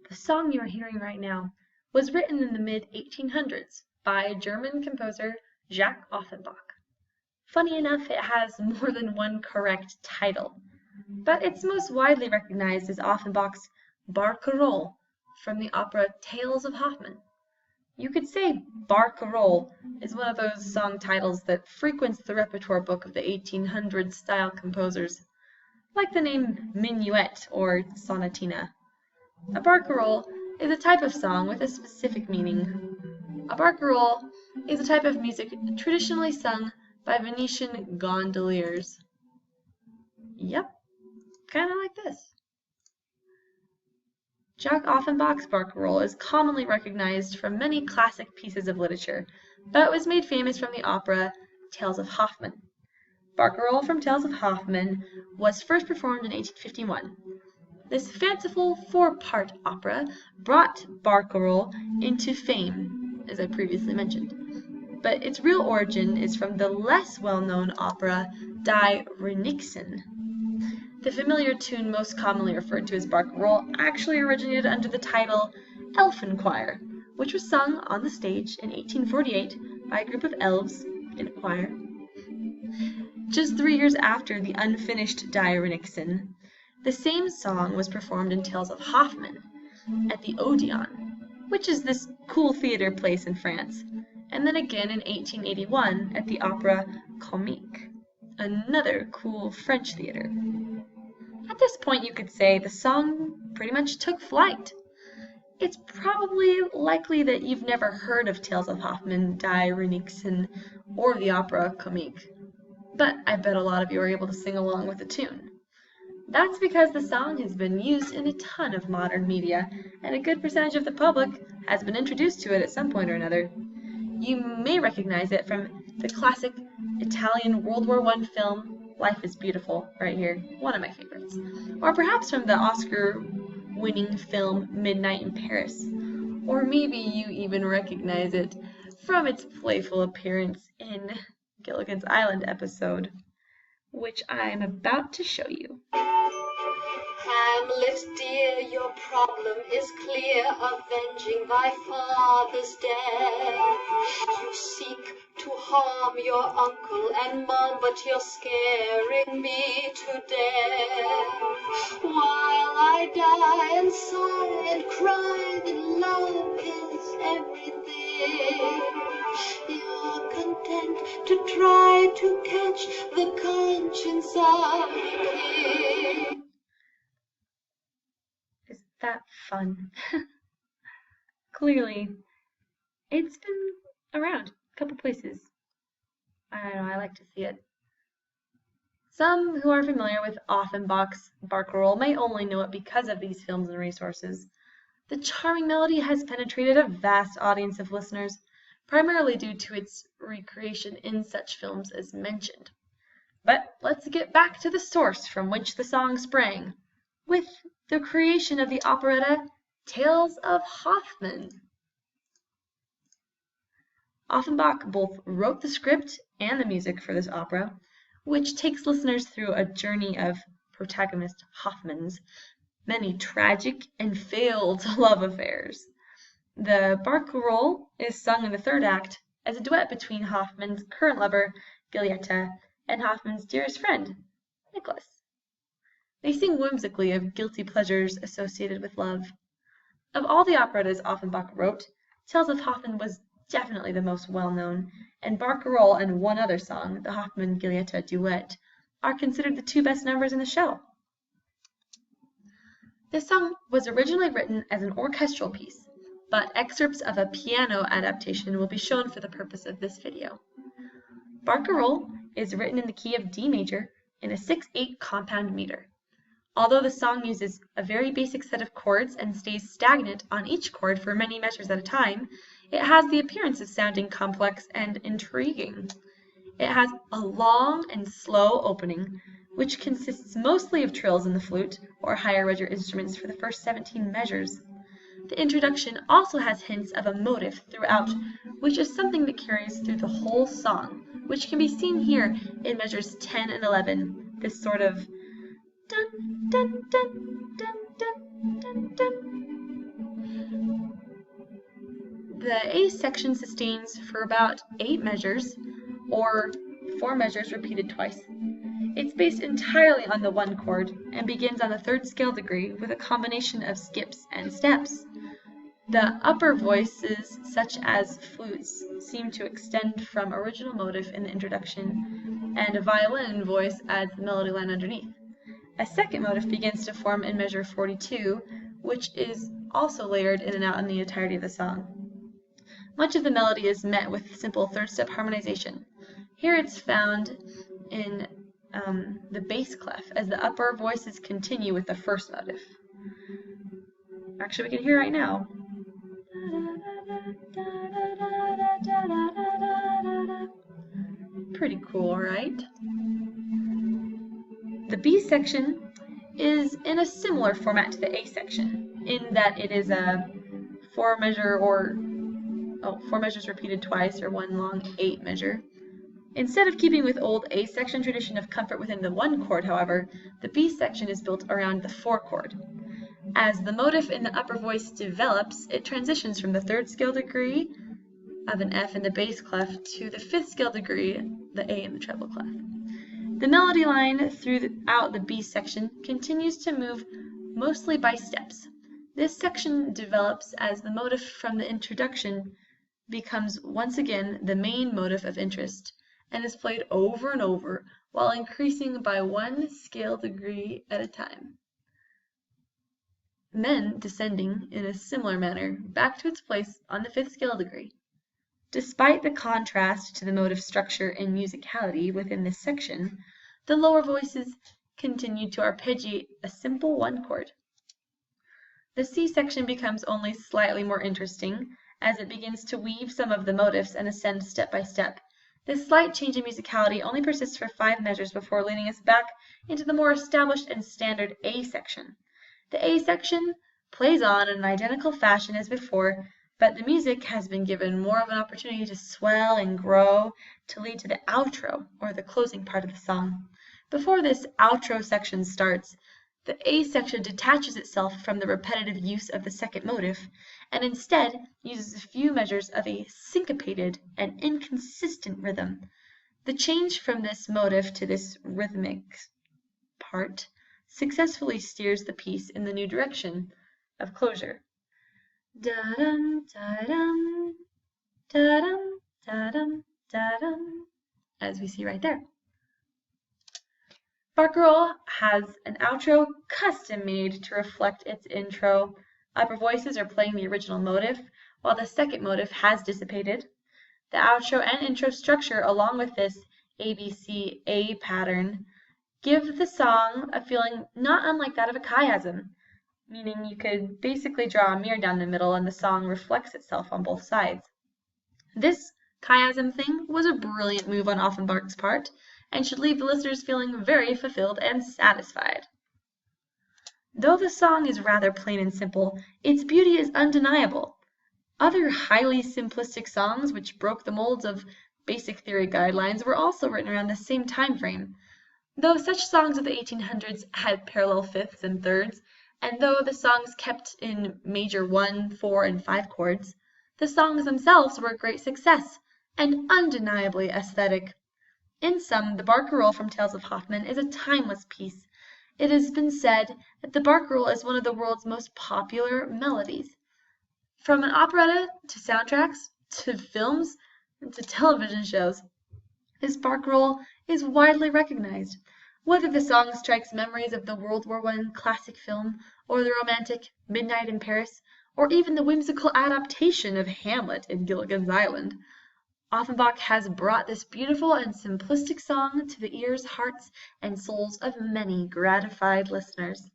The song you are hearing right now was written in the mid-1800s by German composer Jacques Offenbach. Funny enough, it has more than one correct title, but it's most widely recognized as Offenbach's Barcarolle from the opera Tales of Hoffmann. You could say Barcarolle is one of those song titles that frequents the repertoire book of the 1800s style composers, like the name minuet or sonatina. A barcarolle is a type of song with a specific meaning. A barcarolle is a type of music traditionally sung by Venetian gondoliers. Yep, kind of like this. Jacques Offenbach's Barcarolle is commonly recognized from many classic pieces of literature, but was made famous from the opera Tales of Hoffmann. Barcarolle from Tales of Hoffmann was first performed in 1851. This fanciful four-part opera brought Barcarolle into fame, as I previously mentioned, but its real origin is from the less well-known opera Die Renixen. The familiar tune most commonly referred to as Barcarolle actually originated under the title Elfenchoir, which was sung on the stage in 1848 by a group of elves in a choir. Just 3 years after the unfinished Die Renixen, the same song was performed in Tales of Hoffmann at the Odeon, which is this cool theater place in France, and then again in 1881 at the Opera Comique, another cool French theater. At this point you could say the song pretty much took flight. It's probably likely that you've never heard of Tales of Hoffmann, Die Renixen, or the Opera Comique, but I bet a lot of you are able to sing along with the tune. That's because the song has been used in a ton of modern media, and a good percentage of the public has been introduced to it at some point or another. You may recognize it from the classic Italian World War I film, Life is Beautiful, right here, one of my favorites. Or perhaps from the Oscar-winning film Midnight in Paris. Or maybe you even recognize it from its playful appearance in Gilligan's Island episode, which I'm about to show you. Hamlet, dear, your problem is clear, avenging thy father's death. You seek to harm your uncle and mom, but you're scaring me to death. While I die and sigh and cry that love is everything, you're content to try to catch the conscience of the king. Is that fun? Clearly, it's been around a couple places. I don't know, I like to see it. Some who are familiar with Offenbach's Barcarolle may only know it because of these films and resources. The charming melody has penetrated a vast audience of listeners, primarily due to its recreation in such films as mentioned. But let's get back to the source from which the song sprang, with the creation of the operetta Tales of Hoffmann. Offenbach both wrote the script and the music for this opera, which takes listeners through a journey of protagonist Hoffmann's many tragic and failed love affairs. The Barcarolle is sung in the third act as a duet between Hoffmann's current lover, Giulietta, and Hoffmann's dearest friend, Nicholas. They sing whimsically of guilty pleasures associated with love. Of all the operettas Offenbach wrote, Tales of Hoffmann was definitely the most well-known, and Barcarolle and one other song, the Hoffmann-Giulietta duet, are considered the two best numbers in the show. This song was originally written as an orchestral piece, but excerpts of a piano adaptation will be shown for the purpose of this video. Barcarolle is written in the key of D major in a 6/8 compound meter. Although the song uses a very basic set of chords and stays stagnant on each chord for many measures at a time, it has the appearance of sounding complex and intriguing. It has a long and slow opening, which consists mostly of trills in the flute or higher registrar instruments for the first 17 measures. The introduction also has hints of a motive throughout, which is something that carries through the whole song, which can be seen here in measures 10 and 11, this sort of dun dun dun dun dun dun dun. The A section sustains for about 8 measures, or 4 measures repeated twice. It's based entirely on the 1 chord and begins on the 3rd scale degree with a combination of skips and steps. The upper voices, such as flutes, seem to extend from original motive in the introduction, and a violin voice adds the melody line underneath. A second motive begins to form in measure 42, which is also layered in and out in the entirety of the song. Much of the melody is met with simple 3rd-step harmonization. Here it's found in the bass clef, as the upper voices continue with the first motive. Actually, we can hear right now. Pretty cool, right? The B section is in a similar format to the A section, in that it is a 4 measures repeated twice, or 1 long 8 measure. Instead of keeping with old A section tradition of comfort within the 1 chord, however, the B section is built around the 4 chord. As the motive in the upper voice develops, it transitions from the 3rd scale degree of an F in the bass clef to the 5th scale degree, the A in the treble clef. The melody line throughout the B section continues to move mostly by steps. This section develops as the motive from the introduction becomes once again the main motive of interest and is played over and over while increasing by 1 scale degree at a time, then descending in a similar manner back to its place on the 5th scale degree. Despite the contrast to the motive structure and musicality within this section, the lower voices continue to arpeggiate a simple 1 chord. The C section becomes only slightly more interesting as it begins to weave some of the motifs and ascend step by step. This slight change in musicality only persists for 5 measures before leading us back into the more established and standard A section. The A section plays on in an identical fashion as before, but the music has been given more of an opportunity to swell and grow to lead to the outro, or the closing part of the song. Before this outro section starts, the A section detaches itself from the repetitive use of the second motive, and instead uses a few measures of a syncopated and inconsistent rhythm. The change from this motive to this rhythmic part successfully steers the piece in the new direction of closure. Da-dum, da-dum, da-dum, da-dum, da-dum, as we see right there. Barcarolle has an outro custom made to reflect its intro. Upper voices are playing the original motive, while the second motive has dissipated. The outro and intro structure, along with this ABCA pattern, give the song a feeling not unlike that of a chiasm, meaning you could basically draw a mirror down the middle and the song reflects itself on both sides. This chiasm thing was a brilliant move on Offenbach's part, and should leave the listeners feeling very fulfilled and satisfied. Though the song is rather plain and simple, its beauty is undeniable. Other highly simplistic songs which broke the molds of basic theory guidelines were also written around the same time frame. Though such songs of the 1800s had parallel fifths and thirds, and though the songs kept in major 1, 4, and 5 chords, the songs themselves were a great success and undeniably aesthetic. In sum, the Barcarolle from Tales of Hoffmann is a timeless piece. It has been said that the Barcarolle is one of the world's most popular melodies. From an operetta to soundtracks to films and to television shows, this Barcarolle is widely recognized. Whether the song strikes memories of the World War I classic film, or the romantic Midnight in Paris, or even the whimsical adaptation of Hamlet in Gilligan's Island, Offenbach has brought this beautiful and simplistic song to the ears, hearts, and souls of many gratified listeners.